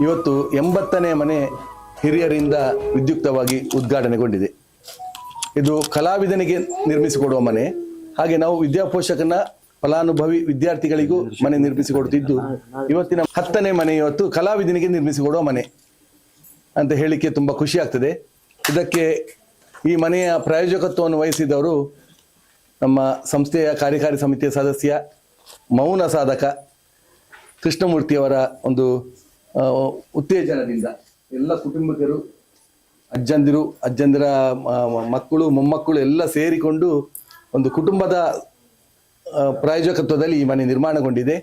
ಇವತ್ತು 80ನೇ ಮನೆ ಹಿರಿಯರಿಂದ ವಿದ್ಯುಕ್ತವಾಗಿ ಉದ್ಘಾಟನೆಗೊಂಡಿದೆ. ಇದು ಕಲಾವಿದನಿಗೆ ನಿರ್ಮಿಸಿಕೊಡುವ ಮನೆ. ಹಾಗೆ ನಾವು ವಿದ್ಯಾಪೋಷಕನ ಫಲಾನುಭವಿ ವಿದ್ಯಾರ್ಥಿಗಳಿಗೂ ಮನೆ ನಿರ್ಮಿಸಿಕೊಡುತ್ತಿದ್ದು, ಇವತ್ತಿನ 10ನೇ ಮನೆ ಇವತ್ತು ಕಲಾವಿದನಿಗೆ ನಿರ್ಮಿಸಿಕೊಡುವ ಮನೆ ಅಂತ ಹೇಳಿಕೆ ತುಂಬ ಖುಷಿ ಆಗ್ತದೆ. ಇದಕ್ಕೆ ಈ ಮನೆಯ ಪ್ರಾಯೋಜಕತ್ವವನ್ನು ವಹಿಸಿದವರು ನಮ್ಮ ಸಂಸ್ಥೆಯ ಕಾರ್ಯಕಾರಿ ಸಮಿತಿಯ ಸದಸ್ಯ ಮೌನ ಸಾಧಕ ಕೃಷ್ಣಮೂರ್ತಿಯವರ ಒಂದು ಉತ್ತೇಜನದಿಂದ ಎಲ್ಲ ಕುಟುಂಬಿಕರು, ಅಜ್ಜಂದಿರ ಮಕ್ಕಳು ಮೊಮ್ಮಕ್ಕಳು ಎಲ್ಲ ಸೇರಿಕೊಂಡು ಒಂದು ಕುಟುಂಬದ ಪ್ರಾಯೋಜಕತ್ವದಲ್ಲಿ ಈ ಮನೆ ನಿರ್ಮಾಣಗೊಂಡಿದೆ.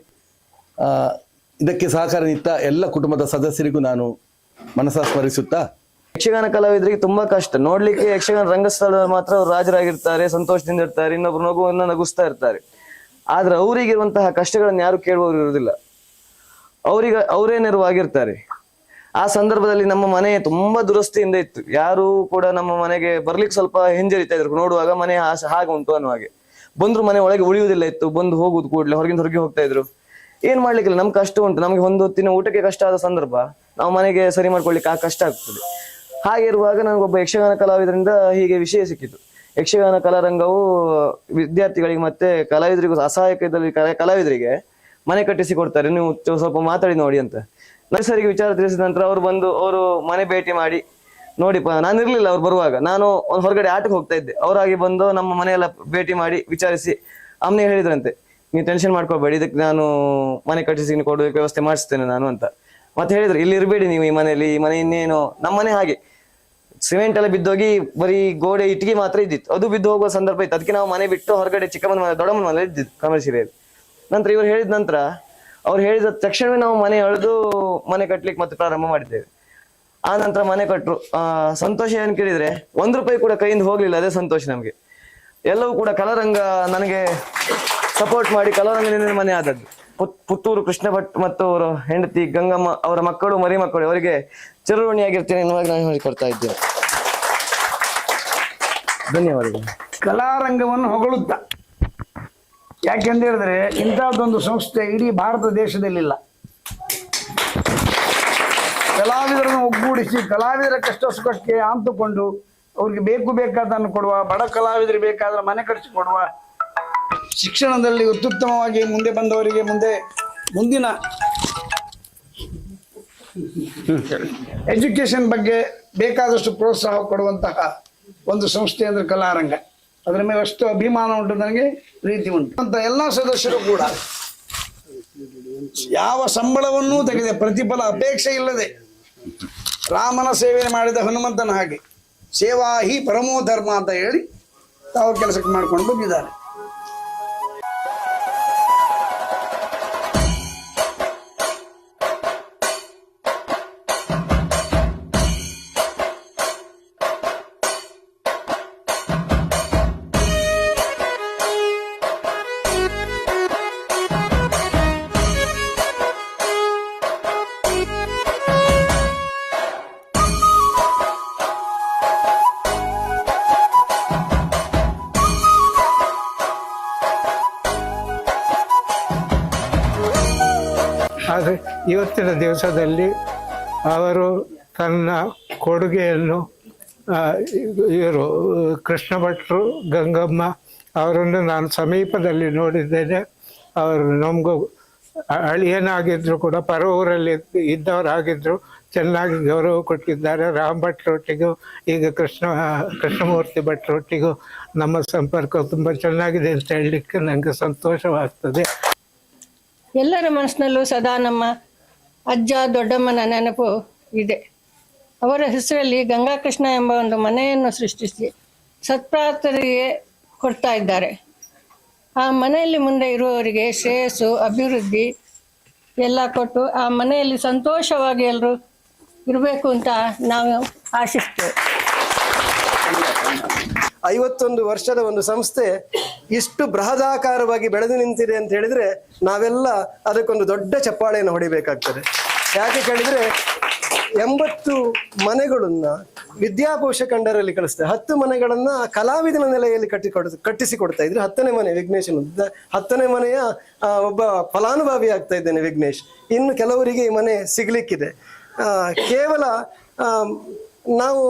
ಇದಕ್ಕೆ ಸಹಕಾರ ನೀಡಿದ ಎಲ್ಲ ಕುಟುಂಬದ ಸದಸ್ಯರಿಗೂ ನಾನು ಮನಸ ಸ್ಮರಿಸುತ್ತಾ, ಯಕ್ಷಗಾನ ಕಲಾವಿದರಿಗೆ ತುಂಬಾ ಕಷ್ಟ ನೋಡ್ಲಿಕ್ಕೆ. ಯಕ್ಷಗಾನ ರಂಗಸ್ಥಳ ಮಾತ್ರ ಅವ್ರು ರಾಜರಾಗಿರ್ತಾರೆ, ಸಂತೋಷದಿಂದ ಇರ್ತಾರೆ, ಇನ್ನೊಬ್ರು ನಗುವನ್ನ ನಗಿಸ್ತಾ ಇರ್ತಾರೆ. ಆದ್ರೆ ಅವರಿಗಿರುವಂತಹ ಕಷ್ಟಗಳನ್ನ ಯಾರು ಕೇಳುವವರು ಇರುವುದಿಲ್ಲ, ಅವರೇ ನೆರವಾಗಿರ್ತಾರೆ. ಆ ಸಂದರ್ಭದಲ್ಲಿ ನಮ್ಮ ಮನೆ ತುಂಬಾ ದುರಸ್ತಿಯಿಂದ ಇತ್ತು. ಯಾರು ಕೂಡ ನಮ್ಮ ಮನೆಗೆ ಬರ್ಲಿಕ್ಕೆ ಸ್ವಲ್ಪ ಹಿಂಜರಿತಾ ಇದ್ರು. ನೋಡುವಾಗ ಮನೆ ಹಾಗೆ ಉಂಟು ಅನ್ನೋ ಹಾಗೆ. ಬಂದ್ರು ಮನೆ ಒಳಗೆ ಉಳಿಯುವುದಿಲ್ಲ ಇತ್ತು. ಬಂದು ಹೋಗುದು ಕೂಡಲೇ ಹೊರಗೆ ಹೋಗ್ತಾ ಇದ್ರು. ಏನ್ ಮಾಡ್ಲಿಕ್ಕಿಲ್ಲ, ನಮ್ಗೆ ಕಷ್ಟ ಉಂಟು. ನಮ್ಗೆ ಒಂದು ಹೊತ್ತಿನ ಊಟಕ್ಕೆ ಕಷ್ಟ ಆದ ಸಂದರ್ಭ ನಾವು ಮನೆಗೆ ಸರಿ ಮಾಡ್ಕೊಳ್ಲಿಕ್ಕೆ ಕಷ್ಟ ಆಗ್ತದೆ. ಹಾಗೆ ಇರುವಾಗ ನನಗೊಬ್ಬ ಯಕ್ಷಗಾನ ಕಲಾವಿದರಿಂದ ಹೀಗೆ ವಿಷಯ ಸಿಕ್ಕಿತು. ಯಕ್ಷಗಾನ ಕಲಾರಂಗವು ವಿದ್ಯಾರ್ಥಿಗಳಿಗೆ ಮತ್ತೆ ಕಲಾವಿದರಿಗೂ ಅಸಹಾಯಕ ಇದ್ದಲ್ಲಿ ಕಲಾವಿದರಿಗೆ ಮನೆ ಕಟ್ಟಿಸಿ ಕೊಡ್ತಾರೆ, ನೀವು ಸ್ವಲ್ಪ ಮಾತಾಡಿ ನೋಡಿ ಅಂತ ನರ್ಸರಿಗೆ ವಿಚಾರ ತಿಳಿಸಿದ ನಂತರ ಅವರು ಮನೆ ಭೇಟಿ ಮಾಡಿ ನೋಡಿಪ್ಪ, ನಾನು ಇರ್ಲಿಲ್ಲ ಅವ್ರು ಬರುವಾಗ, ನಾನು ಹೊರಗಡೆ ಆಟಕ್ಕೆ ಹೋಗ್ತಾ ಇದ್ದೆ. ಅವರಾಗಿ ಬಂದು ನಮ್ಮ ಮನೆಯೆಲ್ಲ ಭೇಟಿ ಮಾಡಿ ವಿಚಾರಿಸಿ ಅಮ್ಮನಿಗೆ ಹೇಳಿದ್ರಂತೆ, ನೀವು ಟೆನ್ಷನ್ ಮಾಡ್ಕೋಬೇಡಿ, ಇದಕ್ಕೆ ನಾನು ಮನೆ ಕಟ್ಟಿಸಿ ಕೊಡೋದಕ್ಕೆ ವ್ಯವಸ್ಥೆ ಮಾಡಿಸ್ತೇನೆ ನಾನು ಅಂತ. ಮತ್ತೆ ಹೇಳಿದ್ರು, ಇಲ್ಲಿ ಇರಬೇಡಿ ನೀವು, ಈ ಮನೆ ಇನ್ನೇನು. ನಮ್ಮ ಮನೆ ಹಾಗೆ ಸಿಮೆಂಟ್ ಎಲ್ಲ ಬಿದ್ದೋಗಿ ಬರೀ ಗೋಡೆ ಇಟ್ಟಿಗೆ ಮಾತ್ರ ಇದ್ದಿತ್ತು. ಅದು ಬಿದ್ದು ಹೋಗುವ ಸಂದರ್ಭ ಇತ್ತು. ಅದಕ್ಕೆ ನಾವು ಮನೆ ಬಿಟ್ಟು ಹೊರಗಡೆ ಚಿಕ್ಕಮ್ಮನ ಮನೆ ದೊಡ್ಡಮ್ಮನ ಮನೆ ಇದ್ದಿದ್ದು ಕಮರ್ಶಿಯಲ್ಲಿ. ನಂತರ ಇವರು ಹೇಳಿದ ನಂತರ ಅವ್ರು ಹೇಳಿದ ತಕ್ಷಣವೇ ನಾವು ಮನೆ ಎಳೆದು ಮನೆ ಕಟ್ಲಿಕ್ಕೆ ಮತ್ತೆ ಪ್ರಾರಂಭ ಮಾಡಿದ್ದೇವೆ. ಆ ನಂತರ ಮನೆ ಕಟ್ಟರು. ಸಂತೋಷ ಏನ್ ಕೇಳಿದ್ರೆ ₹1 ಕೂಡ ಕೈಯಿಂದ ಹೋಗ್ಲಿಲ್ಲ. ಅದೇ ಸಂತೋಷ ನಮ್ಗೆ. ಎಲ್ಲವೂ ಕೂಡ ಕಲಾರಂಗ ನನಗೆ ಸಪೋರ್ಟ್ ಮಾಡಿ ಕಲಾರಂಗದಿಂದ ಮನೆ ಆದದ್ದು. ಪುತ್ತೂರು ಕೃಷ್ಣ ಭಟ್ ಮತ್ತು ಅವರ ಹೆಂಡತಿ ಗಂಗಮ್ಮ, ಅವರ ಮಕ್ಕಳು ಮರಿ ಮಕ್ಕಳು, ಅವರಿಗೆ ಚಿರಋಣಿಯಾಗಿರ್ತೇನೆ ಎನ್ನುವಾಗ ನಾನು ಹೇಳಿಕೊಡ್ತಾ ಇದ್ದೇನೆ. ಧನ್ಯವಾದಗಳು. ಕಲಾರಂಗವನ್ನು ಹೊಗಳುತ್ತಾ, ಯಾಕೆಂತ ಹೇಳಿದ್ರೆ ಇಂಥದ್ದೊಂದು ಸಂಸ್ಥೆ ಇಡೀ ಭಾರತ ದೇಶದಲ್ಲಿಲ್ಲ. ಕಲಾವಿದರನ್ನು ಒಗ್ಗೂಡಿಸಿ ಕಲಾವಿದರ ಕಷ್ಟ ಸುಖಕ್ಕೆ ಆಂತುಕೊಂಡು ಅವ್ರಿಗೆ ಬೇಕಾದನ್ನು ಕೊಡುವ, ಬಡ ಕಲಾವಿದರಿಗೆ ಬೇಕಾದ್ರೆ ಮನೆ ಕಟ್ಟಿಸಿಕೊಡುವ, ಶಿಕ್ಷಣದಲ್ಲಿ ಅತ್ಯುತ್ತಮವಾಗಿ ಮುಂದೆ ಬಂದವರಿಗೆ ಮುಂದಿನ ಎಜುಕೇಶನ್ ಬಗ್ಗೆ ಬೇಕಾದಷ್ಟು ಪ್ರೋತ್ಸಾಹ ಕೊಡುವಂತಹ ಒಂದು ಸಂಸ್ಥೆ ಅಂದ್ರೆ ಕಲಾರಂಗ. ಅದರ ಮೇಲೆ ಅಷ್ಟು ಅಭಿಮಾನ ಉಂಟು, ನನಗೆ ಪ್ರೀತಿ ಉಂಟು ಅಂತ. ಎಲ್ಲ ಸದಸ್ಯರು ಕೂಡ ಯಾವ ಸಂಬಳವನ್ನೂ ತೆಗೆದೆ, ಪ್ರತಿಫಲ ಅಪೇಕ್ಷೆ ಇಲ್ಲದೆ ರಾಮನ ಸೇವೆ ಮಾಡಿದ ಹನುಮಂತನ ಹಾಗೆ ಸೇವಾ ಹಿ ಪರಮೋ ಧರ್ಮ ಅಂತ ಹೇಳಿ ತಾವು ಕೆಲಸಕ್ಕೆ ಮಾಡ್ಕೊಂಡು ಬಂದಿದ್ದಾರೆ. ಆದರೆ ಇವತ್ತಿನ ದಿವಸದಲ್ಲಿ ಅವರು ತನ್ನ ಕೊಡುಗೆಯನ್ನು ಇವರು ಕೃಷ್ಣ ಭಟ್ರು, ಗಂಗಮ್ಮ ಅವರನ್ನು ನಾನು ಸಮೀಪದಲ್ಲಿ ನೋಡಿದ್ದೇನೆ. ಅವರು ನಮಗೂ ಅಳಿಯನಾಗಿದ್ದರು ಕೂಡ, ಪರವೂರಲ್ಲಿ ಇದ್ದವರಾಗಿದ್ದರು. ಚೆನ್ನಾಗಿ ಗೌರವ ಕೊಟ್ಟಿದ್ದಾರೆ. ರಾಮ್ ಭಟ್ರೊಟ್ಟಿಗೂ ಈಗ ಕೃಷ್ಣಮೂರ್ತಿ ಭಟ್ರೊಟ್ಟಿಗೂ ನಮ್ಮ ಸಂಪರ್ಕ ತುಂಬ ಚೆನ್ನಾಗಿದೆ ಅಂತ ಹೇಳಲಿಕ್ಕೆ ನನಗೆ ಸಂತೋಷವಾಗ್ತದೆ. ಎಲ್ಲರ ಮನಸ್ಸಿನಲ್ಲೂ ಸದಾ ನಮ್ಮ ಅಜ್ಜ ದೊಡ್ಡಮ್ಮನ ನೆನಪು ಇದೆ. ಅವರ ಹೆಸರಲ್ಲಿ ಗಂಗಾಕೃಷ್ಣ ಎಂಬ ಒಂದು ಮನೆಯನ್ನು ಸೃಷ್ಟಿಸಿ ಸತ್ಪ್ರಾತರಿಗೆ ಕೊಡ್ತಾ ಇದ್ದಾರೆ. ಆ ಮನೆಯಲ್ಲಿ ಮುಂದೆ ಇರುವವರಿಗೆ ಶ್ರೇಯಸ್ಸು, ಅಭಿವೃದ್ಧಿ ಎಲ್ಲ ಕೊಟ್ಟು ಆ ಮನೆಯಲ್ಲಿ ಸಂತೋಷವಾಗಿ ಎಲ್ಲರೂ ಇರಬೇಕು ಅಂತ ನಾವು ಆಶಿಸ್ತೇವೆ. 51 ವರ್ಷದ ಒಂದು ಸಂಸ್ಥೆ ಇಷ್ಟು ಬೃಹದಾಕಾರವಾಗಿ ಬೆಳೆದು ನಿಂತಿದೆ ಅಂತ ಹೇಳಿದ್ರೆ ನಾವೆಲ್ಲ ಅದಕ್ಕೊಂದು ದೊಡ್ಡ ಚಪ್ಪಾಳೆಯನ್ನು ಹೊಡಿಬೇಕಾಗ್ತದೆ. ಯಾಕೆ ಕೇಳಿದ್ರೆ 80 ಮನೆಗಳನ್ನ ವಿದ್ಯಾಪೋಷಕಂಡರಲ್ಲಿ ಕಳಿಸ್ತೇವೆ. 10 ಮನೆಗಳನ್ನ ಕಲಾವಿದನ ನೆಲೆಯಲ್ಲಿ ಕಟ್ಟಿಸಿಕೊಡ್ತಾ ಇದ್ರೆ 10ನೇ ಮನೆ ವಿಘ್ನೇಶನ್, 10ನೇ ಮನೆಯ ಒಬ್ಬ ಫಲಾನುಭವಿ ಆಗ್ತಾ ಇದ್ದೇನೆ ವಿಘ್ನೇಶ್. ಇನ್ನು ಕೆಲವರಿಗೆ ಈ ಮನೆ ಸಿಗ್ಲಿಕ್ಕಿದೆ. ಕೇವಲ ಆ, ನಾವು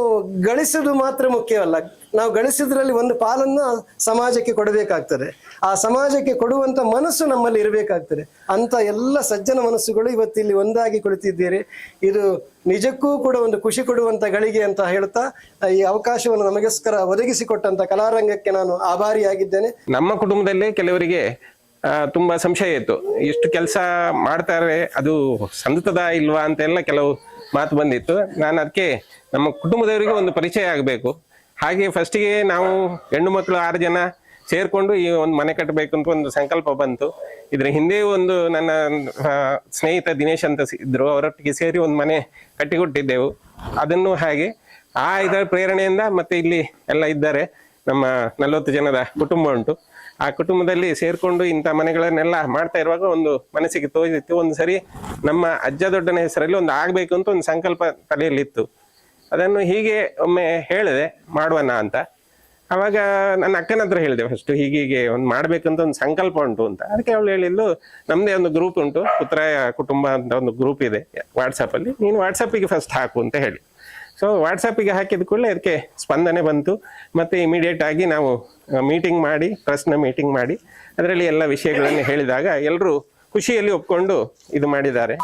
ಗಳಿಸುವುದು ಮಾತ್ರ ಮುಖ್ಯವಲ್ಲ, ನಾವು ಗಳಿಸಿದ್ರಲ್ಲಿ ಒಂದು ಪಾಲನ್ನ ಸಮಾಜಕ್ಕೆ ಕೊಡಬೇಕಾಗ್ತದೆ. ಆ ಸಮಾಜಕ್ಕೆ ಕೊಡುವಂತ ಮನಸ್ಸು ನಮ್ಮಲ್ಲಿ ಇರಬೇಕಾಗ್ತದೆ. ಅಂತ ಎಲ್ಲ ಸಜ್ಜನ ಮನಸ್ಸುಗಳು ಇವತ್ತಿಲ್ಲಿ ಒಂದಾಗಿ ಕುಳಿತಿದ್ದೀರಿ. ಇದು ನಿಜಕ್ಕೂ ಕೂಡ ಒಂದು ಖುಷಿ ಕೊಡುವಂತ ಗಳಿಗೆ ಅಂತ ಹೇಳ್ತಾ ಈ ಅವಕಾಶವನ್ನು ನಮಗೋಸ್ಕರ ಒದಗಿಸಿಕೊಟ್ಟಂತ ಕಲಾರಂಗಕ್ಕೆ ನಾನು ಆಭಾರಿಯಾಗಿದ್ದೇನೆ. ನಮ್ಮ ಕುಟುಂಬದಲ್ಲೇ ಕೆಲವರಿಗೆ ತುಂಬಾ ಸಂಶಯ ಇತ್ತು, ಇಷ್ಟು ಕೆಲಸ ಮಾಡ್ತಾರೆ ಅದು ಸಂತದ ಇಲ್ವಾ ಅಂತೆಲ್ಲ ಕೆಲವು ಮಾತು ಬಂದಿತ್ತು. ನಾನು ಅದಕ್ಕೆ ನಮ್ಮ ಕುಟುಂಬದವರಿಗೆ ಒಂದು ಪರಿಚಯ ಆಗಬೇಕು, ಹಾಗೆ ಫಸ್ಟಿಗೆ ನಾವು ಹೆಣ್ಣು ಮಕ್ಕಳು 6 ಜನ ಸೇರ್ಕೊಂಡು ಈ ಒಂದು ಮನೆ ಕಟ್ಟಬೇಕು ಅಂತ ಒಂದು ಸಂಕಲ್ಪ ಬಂತು. ಇದ್ರ ಹಿಂದೆ ಒಂದು ನನ್ನ ಸ್ನೇಹಿತ ದಿನೇಶ್ ಅಂತ ಇದ್ರು, ಅವರೊಟ್ಟಿಗೆ ಸೇರಿ ಒಂದು ಮನೆ ಕಟ್ಟಿಕೊಟ್ಟಿದ್ದೆವು. ಅದನ್ನು ಹಾಗೆ ಇದರ ಪ್ರೇರಣೆಯಿಂದ ಮತ್ತೆ ಇಲ್ಲಿ ಎಲ್ಲ ಇದ್ದಾರೆ, ನಮ್ಮ 40 ಜನದ ಕುಟುಂಬ ಉಂಟು. ಆ ಕುಟುಂಬದಲ್ಲಿ ಸೇರ್ಕೊಂಡು ಇಂಥ ಮನೆಗಳನ್ನೆಲ್ಲ ಮಾಡ್ತಾ ಇರುವಾಗ ಒಂದು ಮನಸ್ಸಿಗೆ ತೋರಿಸಿತ್ತು, ಒಂದು ಸರಿ ನಮ್ಮ ಅಜ್ಜ ದೊಡ್ಡನ ಹೆಸರಲ್ಲಿ ಒಂದು ಆಗ್ಬೇಕು ಅಂತ ಒಂದು ಸಂಕಲ್ಪ ತಲೆಯಲ್ಲಿತ್ತು. ಅದನ್ನು ಹೀಗೆ ಒಮ್ಮೆ ಹೇಳಿದೆ ಮಾಡುವನ ಅಂತ. ಅವಾಗ ನನ್ನ ಅಕ್ಕನ ಹತ್ರ ಹೇಳಿದೆ ಫಸ್ಟ್, ಹೀಗೆ ಒಂದು ಮಾಡ್ಬೇಕಂತ ಒಂದು ಸಂಕಲ್ಪ ಉಂಟು ಅಂತ. ಅದಕ್ಕೆ ಅವಳು ಹೇಳಿದ್ಲು, ನಮ್ದೇ ಒಂದು ಗ್ರೂಪ್ ಉಂಟು, ಪುತ್ರಯ ಕುಟುಂಬ ಅಂತ ಒಂದು ಗ್ರೂಪ್ ಇದೆ ವಾಟ್ಸಪ್ಪಲ್ಲಿ, ನೀನು ವಾಟ್ಸಪ್ಪಿಗೆ ಫಸ್ಟ್ ಹಾಕು ಅಂತ ಹೇಳಿ. ಸೊ ವಾಟ್ಸಪ್ಪಿಗೆ ಹಾಕಿದ ಕೂಡಲೇ ಅದಕ್ಕೆ ಸ್ಪಂದನೆ ಬಂತು. ಮತ್ತೆ ಇಮಿಡಿಯೇಟ್ ಆಗಿ ನಾವು ಮೀಟಿಂಗ್ ಮಾಡಿ, ಟ್ರಸ್ಟ್ನ ಮೀಟಿಂಗ್ ಮಾಡಿ ಅದರಲ್ಲಿ ಎಲ್ಲ ವಿಷಯಗಳನ್ನು ಹೇಳಿದಾಗ ಎಲ್ಲರೂ ಖುಷಿಯಲ್ಲಿ ಒಪ್ಕೊಂಡು ಇದು ಮಾಡಿದ್ದಾರೆ.